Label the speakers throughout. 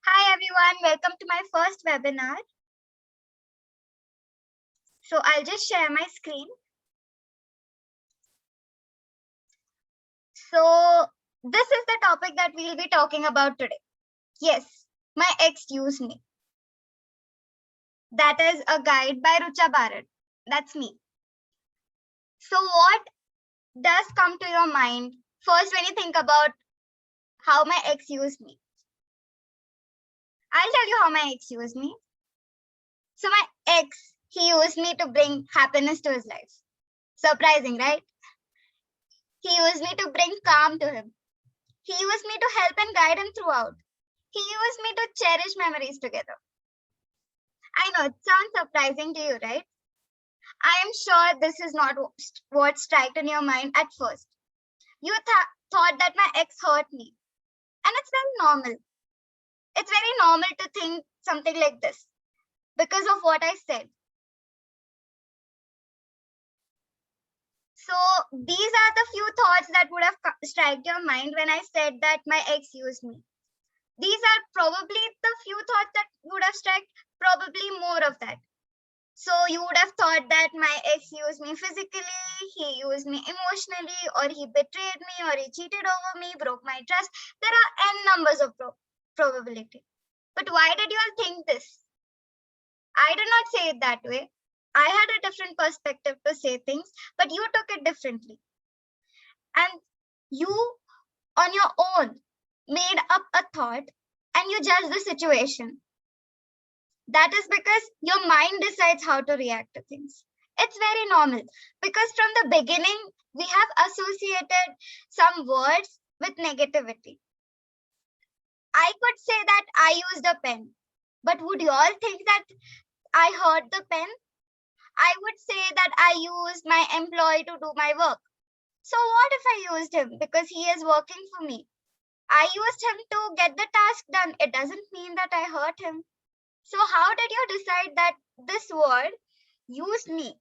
Speaker 1: Hi everyone, welcome to my first webinar. So I'll just share my screen. So this is the topic that we'll be talking about today. Yes, my ex used me. That is a guide by Rucha Bharat. That's me. So what does come to your mind first when you think about how my ex used me? I'll tell you how my ex used me. So my ex, he used me to bring happiness to his life. Surprising, right? He used me to bring calm to him. He used me to help and guide him throughout. He used me to cherish memories together. I know it sounds surprising to you, right? I am sure this is not what struck in your mind at first. You thought that my ex hurt me. And it's very normal. It's very normal to think something like this because of what I said. So these are the few thoughts that would have struck your mind when I said that my ex used me. These are probably the few thoughts that would have struck, probably more of that. So you would have thought that my ex used me physically, he used me emotionally, or he betrayed me, or he cheated over me, broke my trust. There are n numbers of probability. But why did you all think this? I did not say it that way. I had a different perspective to say things, but you took it differently. And you, on your own, made up a thought and you judged the situation. That is because your mind decides how to react to things. It's very normal because from the beginning, we have associated some words with negativity. I could say that I used a pen, but would you all think that I hurt the pen? I would say that I used my employee to do my work. So what if I used him because he is working for me? I used him to get the task done. It doesn't mean that I hurt him. So how did you decide that this word, use me,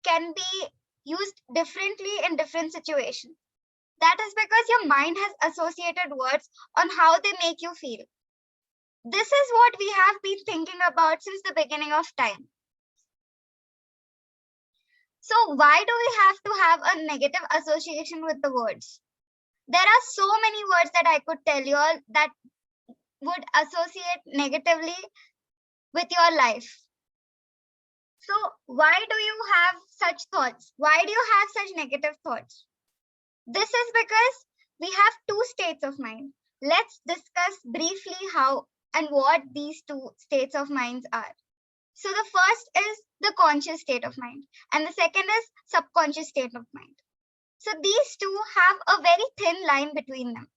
Speaker 1: can be used differently in different situations? That is because your mind has associated words on how they make you feel. This is what we have been thinking about since the beginning of time. So why do we have to have a negative association with the words? There are so many words that I could tell you all that would associate negatively with your life. So why do you have such thoughts? Why do you have such negative thoughts? This is because we have two states of mind. Let's discuss briefly how and what these two states of minds are. So the first is the conscious state of mind and the second is subconscious state of mind. So these two have a very thin line between them.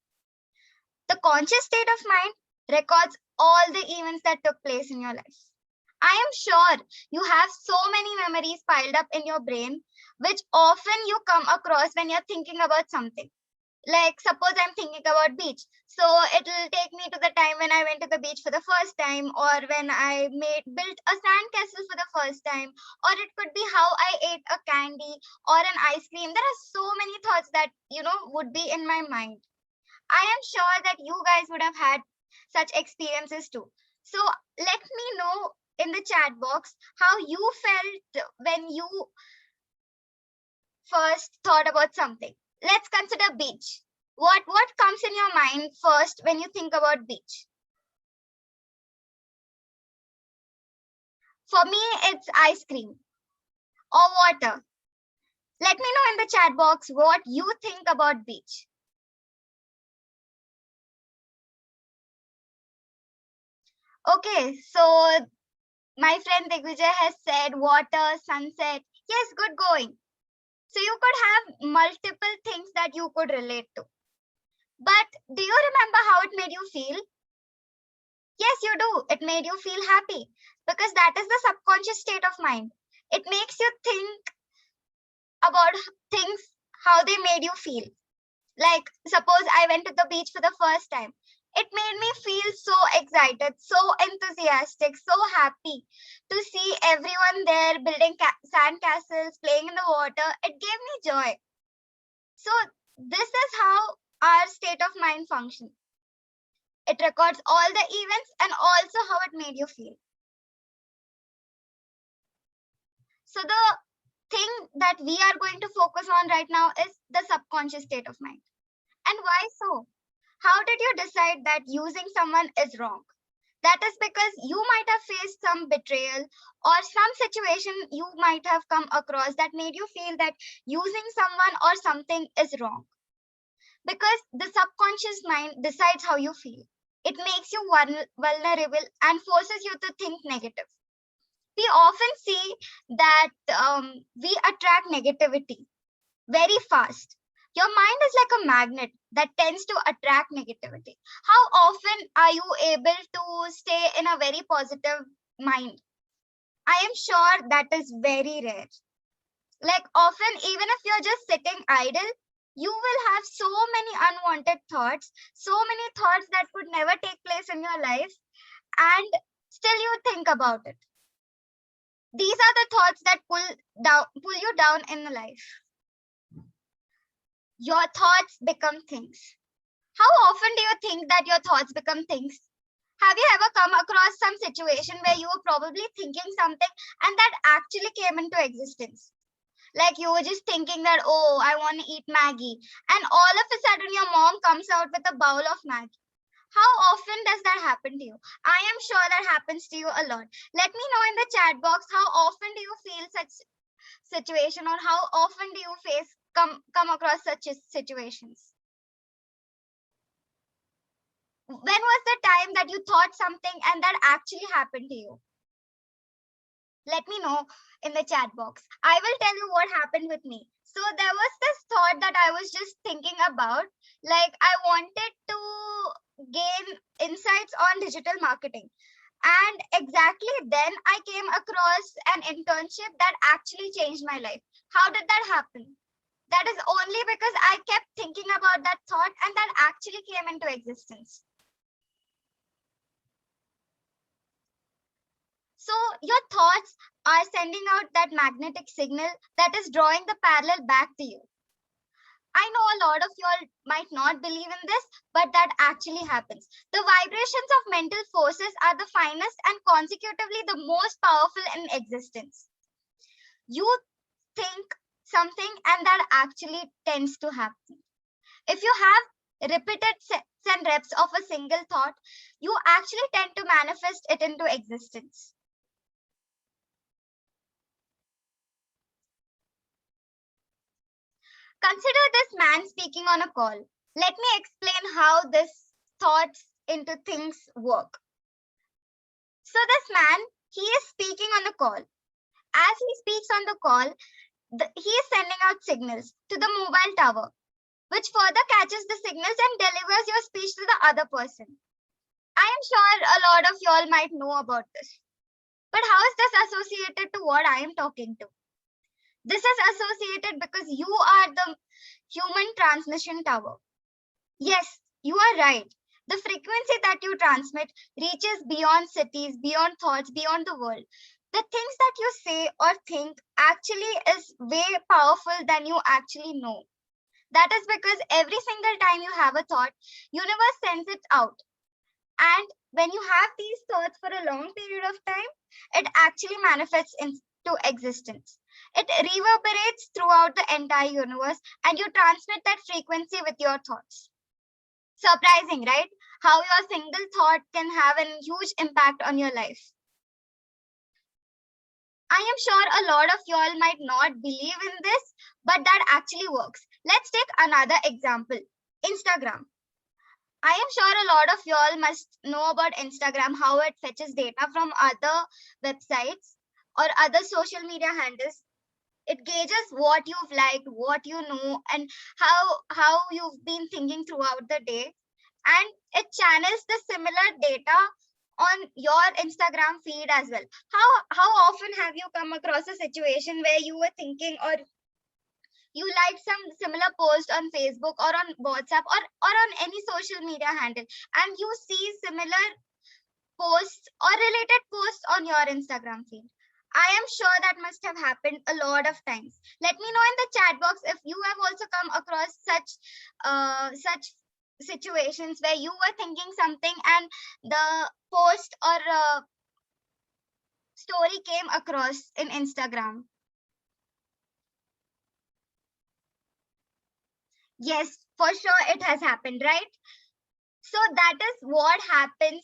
Speaker 1: The conscious state of mind records all the events that took place in your life. I am sure you have so many memories piled up in your brain, which often you come across when you're thinking about something. Like suppose I'm thinking about beach. So it'll take me to the time when I went to the beach for the first time, or when I built a sandcastle for the first time, or it could be how I ate a candy or an ice cream. There are so many thoughts that would be in my mind. I am sure that you guys would have had such experiences too. So let me know in the chat box how you felt when you first thought about something. Let's consider beach. What comes in your mind first when you think about beach? For me, it's ice cream or water. Let me know in the chat box what you think about beach. Okay, so my friend Digvijay has said water, sunset. Yes, good going. So you could have multiple things that you could relate to. But do you remember how it made you feel? Yes, you do. It made you feel happy because that is the subconscious state of mind. It makes you think about things, how they made you feel. Like, suppose I went to the beach for the first time. It made me feel so excited, so enthusiastic, so happy to see everyone there building sand castles, playing in the water. It gave me joy. So, this is how our state of mind functions. It records all the events and also how it made you feel. So the thing that we are going to focus on right now is the subconscious state of mind. And why so? How did you decide that using someone is wrong? That is because you might have faced some betrayal or some situation you might have come across that made you feel that using someone or something is wrong. Because the subconscious mind decides how you feel. It makes you vulnerable and forces you to think negative. We often see that we attract negativity very fast. Your mind is like a magnet that tends to attract negativity. How often are you able to stay in a very positive mind? I am sure that is very rare. Like often, even if you're just sitting idle, you will have so many unwanted thoughts, so many thoughts that could never take place in your life, and still you think about it. These are the thoughts that pull you down in life. Your thoughts become things. How often do you think that your thoughts become things? Have you ever come across some situation where you were probably thinking something and that actually came into existence? Like you were just thinking that, oh, I want to eat Maggie. And all of a sudden, your mom comes out with a bowl of Maggie. How often does that happen to you? I am sure that happens to you a lot. Let me know in the chat box how often do you feel such situation or how often do you come across such situations? When was the time that you thought something and that actually happened to you? Let me know in the chat box. I will tell you what happened with me. So there was this thought that I was just thinking about. Like I wanted to gain insights on digital marketing. And exactly then I came across an internship that actually changed my life. How did that happen? That is only because I kept thinking about that thought and that actually came into existence. So your thoughts are sending out that magnetic signal that is drawing the parallel back to you. I know a lot of y'all might not believe in this, but that actually happens. The vibrations of mental forces are the finest and consecutively the most powerful in existence. You think something and that actually tends to happen. If you have repeated sets and reps of a single thought, you actually tend to manifest it into existence. Consider this man speaking on a call. Let me explain how this thoughts into things work. So this man, he is speaking on the call. As he speaks on the call, he is sending out signals to the mobile tower, which further catches the signals and delivers your speech to the other person. I am sure a lot of y'all might know about this. But how is this associated to what I am talking to? This is associated because you are the human transmission tower. Yes, you are right. The frequency that you transmit reaches beyond cities, beyond thoughts, beyond the world. The things that you say or think actually is way powerful than you actually know. That is because every single time you have a thought, universe sends it out. And when you have these thoughts for a long period of time, it actually manifests into existence. It reverberates throughout the entire universe and you transmit that frequency with your thoughts. Surprising, right? How your single thought can have a huge impact on your life. I am sure a lot of y'all might not believe in this, but that actually works. Let's take another example. Instagram. I am sure a lot of y'all must know about Instagram, how it fetches data from other websites or other social media handles. It gauges what you've liked, what you know, and how you've been thinking throughout the day. And it channels the similar data on your Instagram feed as well. How often have you come across a situation where you were thinking or you liked some similar post on Facebook or on WhatsApp or on any social media handle and you see similar posts or related posts on your Instagram feed? I am sure that must have happened a lot of times. Let me know in the chat box if you have also come across such situations where you were thinking something and the post or story came across in Instagram? Yes, for sure it has happened, right? So that is what happens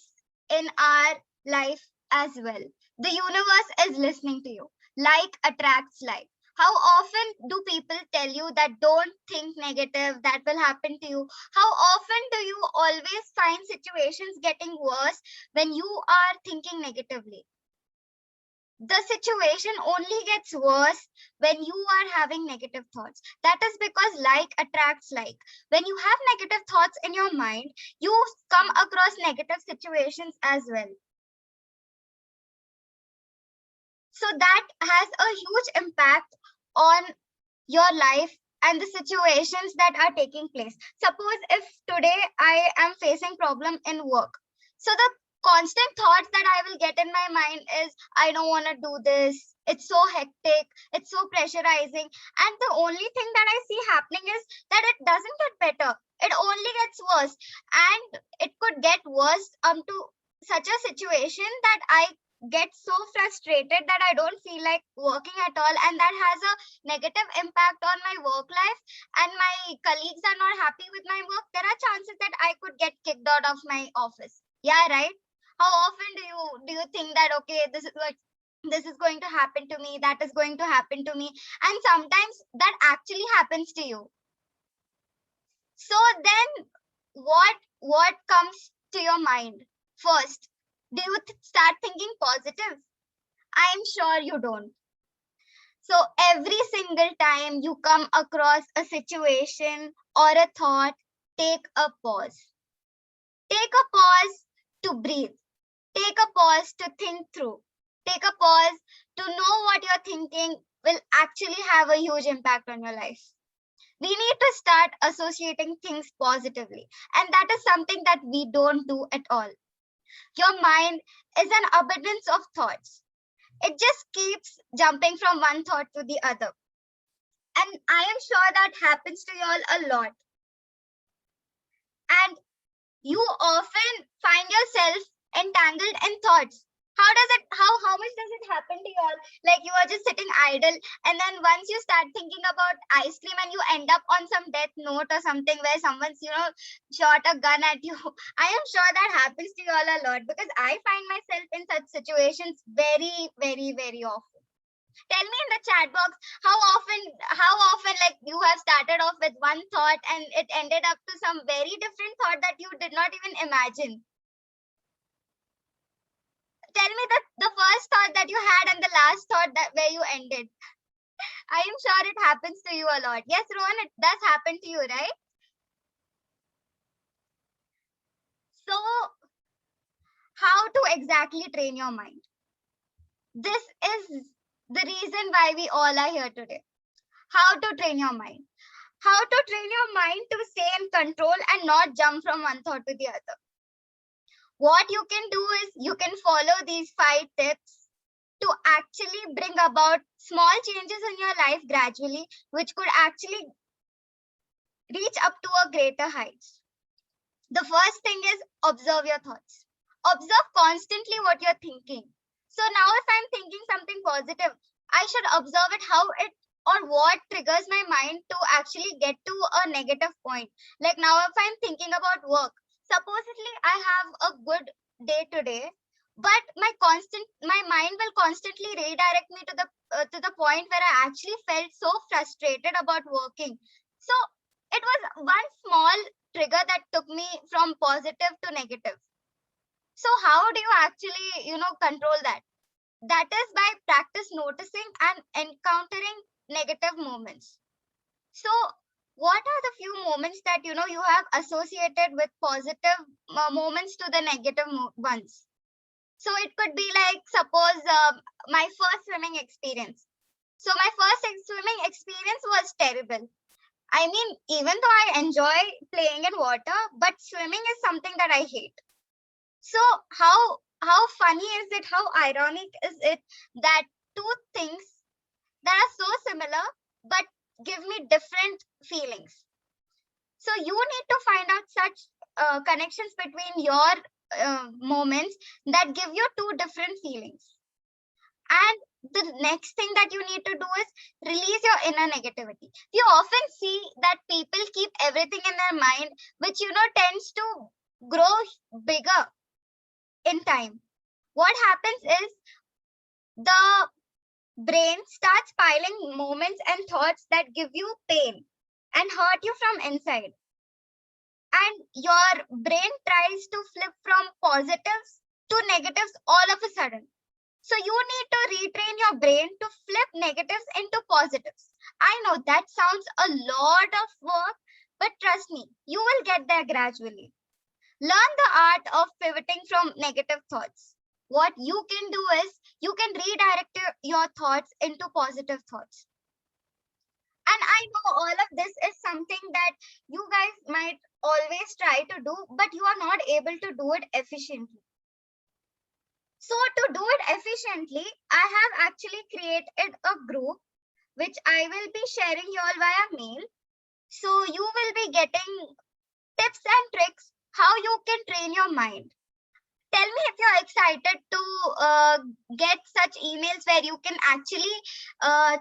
Speaker 1: in our life as well. The universe is listening to you. Like attracts like. How often do people tell you that don't think negative, that will happen to you? How often do you always find situations getting worse when you are thinking negatively? The situation only gets worse when you are having negative thoughts. That is because like attracts like. When you have negative thoughts in your mind, you come across negative situations as well. So that has a huge impact on your life and the situations that are taking place. Suppose if today I am facing problem in work, so the constant thoughts that I will get in my mind is I don't want to do this, it's so hectic, it's so pressurizing, and the only thing that I see happening is that it doesn't get better, it only gets worse. And it could get worse to such a situation that I get so frustrated that I don't feel like working at all, and that has a negative impact on my work life, and my colleagues are not happy with my work. There are chances that I could get kicked out of my office. Yeah, right? How often do you think that okay, this is going to happen to me, that is going to happen to me, and sometimes that actually happens to you. So then what comes to your mind first? Do you start thinking positive? I am sure you don't. So every single time you come across a situation or a thought, take a pause. Take a pause to breathe. Take a pause to think through. Take a pause to know what you're thinking will actually have a huge impact on your life. We need to start associating things positively. And that is something that we don't do at all. Your mind is an abundance of thoughts. It just keeps jumping from one thought to the other. And I am sure that happens to you all a lot. And you often find yourself entangled in thoughts. How much does it happen to you all? Like you are just sitting idle, and then once you start thinking about ice cream and you end up on some death note or something where someone's, shot a gun at you. I am sure that happens to you all a lot because I find myself in such situations very, very, very often. Tell me in the chat box how often like you have started off with one thought and it ended up to some very different thought that you did not even imagine. Tell me the first thought that you had and the last thought that where you ended. I am sure it happens to you a lot. Yes, Rohan, it does happen to you, right? So how to exactly train your mind? This is the reason why we all are here today. How to train your mind? How to train your mind to stay in control and not jump from one thought to the other. What you can do is you can follow these 5 tips to actually bring about small changes in your life gradually, which could actually reach up to a greater heights. The first thing is observe your thoughts. Observe constantly what you're thinking. So now if I'm thinking something positive, I should observe it how it or what triggers my mind to actually get to a negative point. Like now if I'm thinking about work, supposedly I have a good day today, but my mind will constantly redirect me to the point where I actually felt so frustrated about working. So it was one small trigger that took me from positive to negative. So how do you actually, control that? That is by practice noticing and encountering negative moments. So what are the few moments that you have associated with positive moments to the negative ones? So it could be like suppose my first swimming experience. So my first swimming experience was terrible. I mean, even though I enjoy playing in water, but swimming is something that I hate. So how funny is it? How ironic is it that two things that are so similar but give me different feelings? So you need to find out such connections between your moments that give you two different feelings. And the next thing that you need to do is release your inner negativity. We often see that people keep everything in their mind, which tends to grow bigger in time. What happens is the brain starts piling moments and thoughts that give you pain and hurt you from inside. And your brain tries to flip from positives to negatives all of a sudden. So you need to retrain your brain to flip negatives into positives. I know that sounds a lot of work, but trust me, you will get there gradually. Learn the art of pivoting from negative thoughts. What you can do is you can redirect your thoughts into positive thoughts. And I know all of this is something that you guys might always try to do, but you are not able to do it efficiently. So to do it efficiently, I have actually created a group which I will be sharing you all via mail. So you will be getting tips and tricks how you can train your mind. Tell me if you're excited to get such emails where you can actually uh,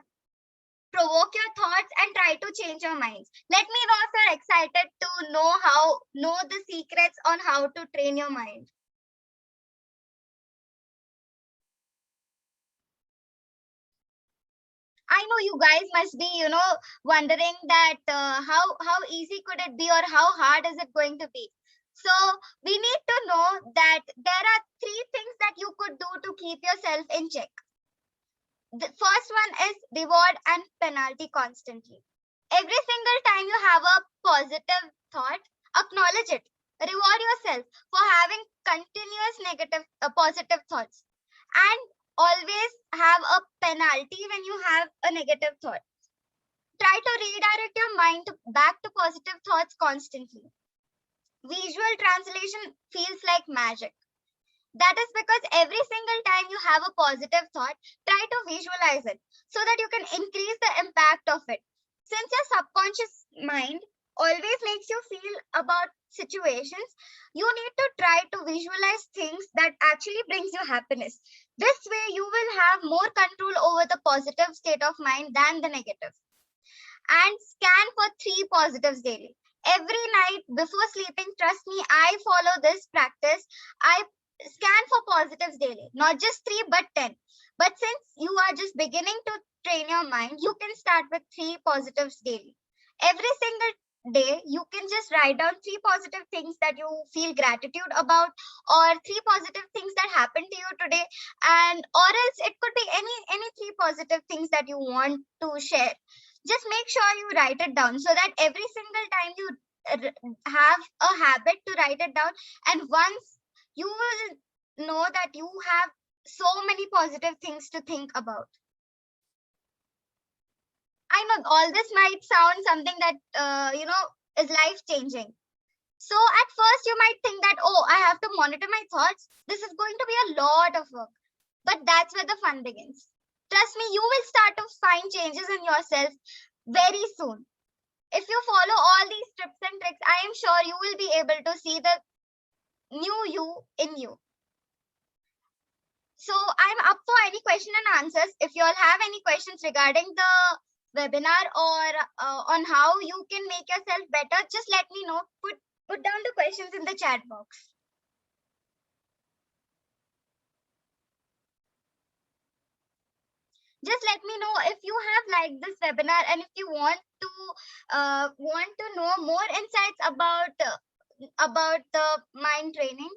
Speaker 1: provoke your thoughts and try to change your minds. Let me know if you're excited to know the secrets on how to train your mind. I know you guys must be, wondering that how easy could it be or how hard is it going to be. So we need to know that there are three things that you could do to keep yourself in check. The first one is reward and penalty constantly. Every single time you have a positive thought, acknowledge it. Reward yourself for having continuous negative, positive thoughts, and always have a penalty when you have a negative thought. Try to redirect your mind back to positive thoughts constantly. Visual translation feels like magic. That is because every single time you have a positive thought, try to visualize it so that you can increase the impact of it. Since your subconscious mind always makes you feel about situations, you need to try to visualize things that actually brings you happiness. This way you will have more control over the positive state of mind than the negative. And scan for 3 positives daily. Every night before sleeping, trust me, I follow this practice. I scan for positives daily, not just 3 but 10. But since you are just beginning to train your mind, you can start with 3 positives daily. Every single day, you can just write down 3 positive things that you feel gratitude about, or 3 positive things that happened to you today, and or else it could be any 3 positive things that you want to share. Just make sure you write it down so that every single time you have a habit to write it down, and once you will know that you have so many positive things to think about. I know all this might sound something that is life changing. So at first you might think that, oh, I have to monitor my thoughts, this is going to be a lot of work. But that's where the fun begins. Trust me, you will start to find changes in yourself very soon. If you follow all these tips and tricks, I am sure you will be able to see the new you in you. So I'm up for any question and answers. If you all have any questions regarding the webinar or on how you can make yourself better, just let me know. Put down the questions in the chat box. Just let me know if you have liked this webinar and if you want to know more insights about the mind training.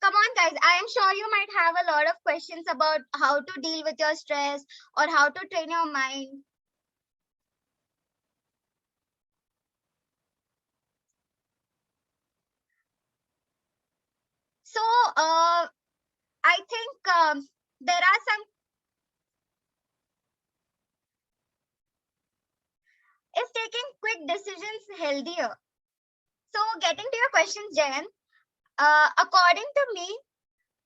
Speaker 1: Come on, guys. I am sure you might have a lot of questions about how to deal with your stress or how to train your mind. So, I think there are some. Is taking quick decisions healthier? So, getting to your questions, Jen, According to me,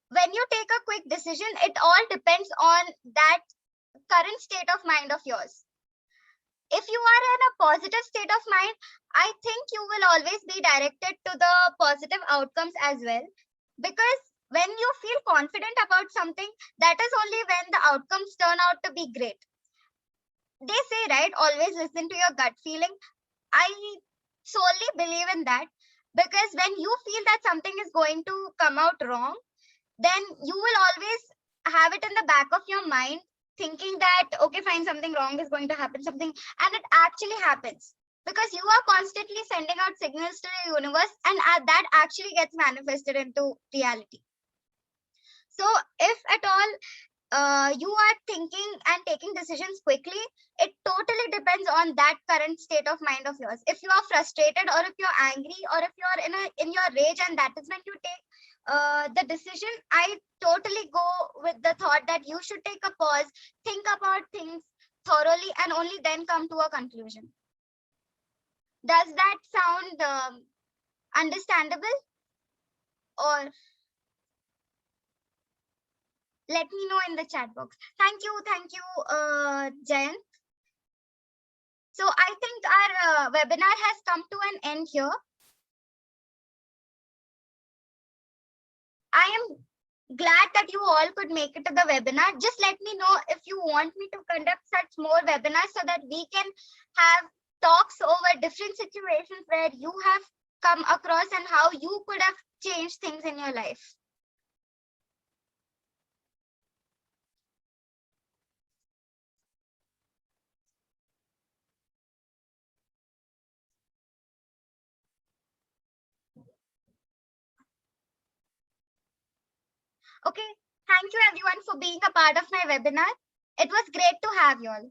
Speaker 1: when you take a quick decision, it all depends on that current state of mind of yours. If you are in a positive state of mind, I think you will always be directed to the positive outcomes as well. Because when you feel confident about something, that is only when the outcomes turn out to be great. They say, right, always listen to your gut feeling. I solely believe in that, because when you feel that something is going to come out wrong, then you will always have it in the back of your mind, thinking that, okay, fine, something wrong is going to happen, something, and it actually happens, because you are constantly sending out signals to the universe, and that actually gets manifested into reality. So if at all you are thinking and taking decisions quickly, it totally depends on that current state of mind of yours. If you are frustrated, or if you're angry, or if you're in your rage, and that is when you take the decision, I totally go with the thought that you should take a pause, think about things thoroughly, and only then come to a conclusion. Does that sound understandable? Or let me know in the chat box. Thank you, Jayant. So I think our webinar has come to an end here. I am glad that you all could make it to the webinar. Just let me know if you want me to conduct such more webinars, so that we can have talks over different situations where you have come across and how you could have changed things in your life. Okay, thank you everyone for being a part of my webinar. It was great to have you all.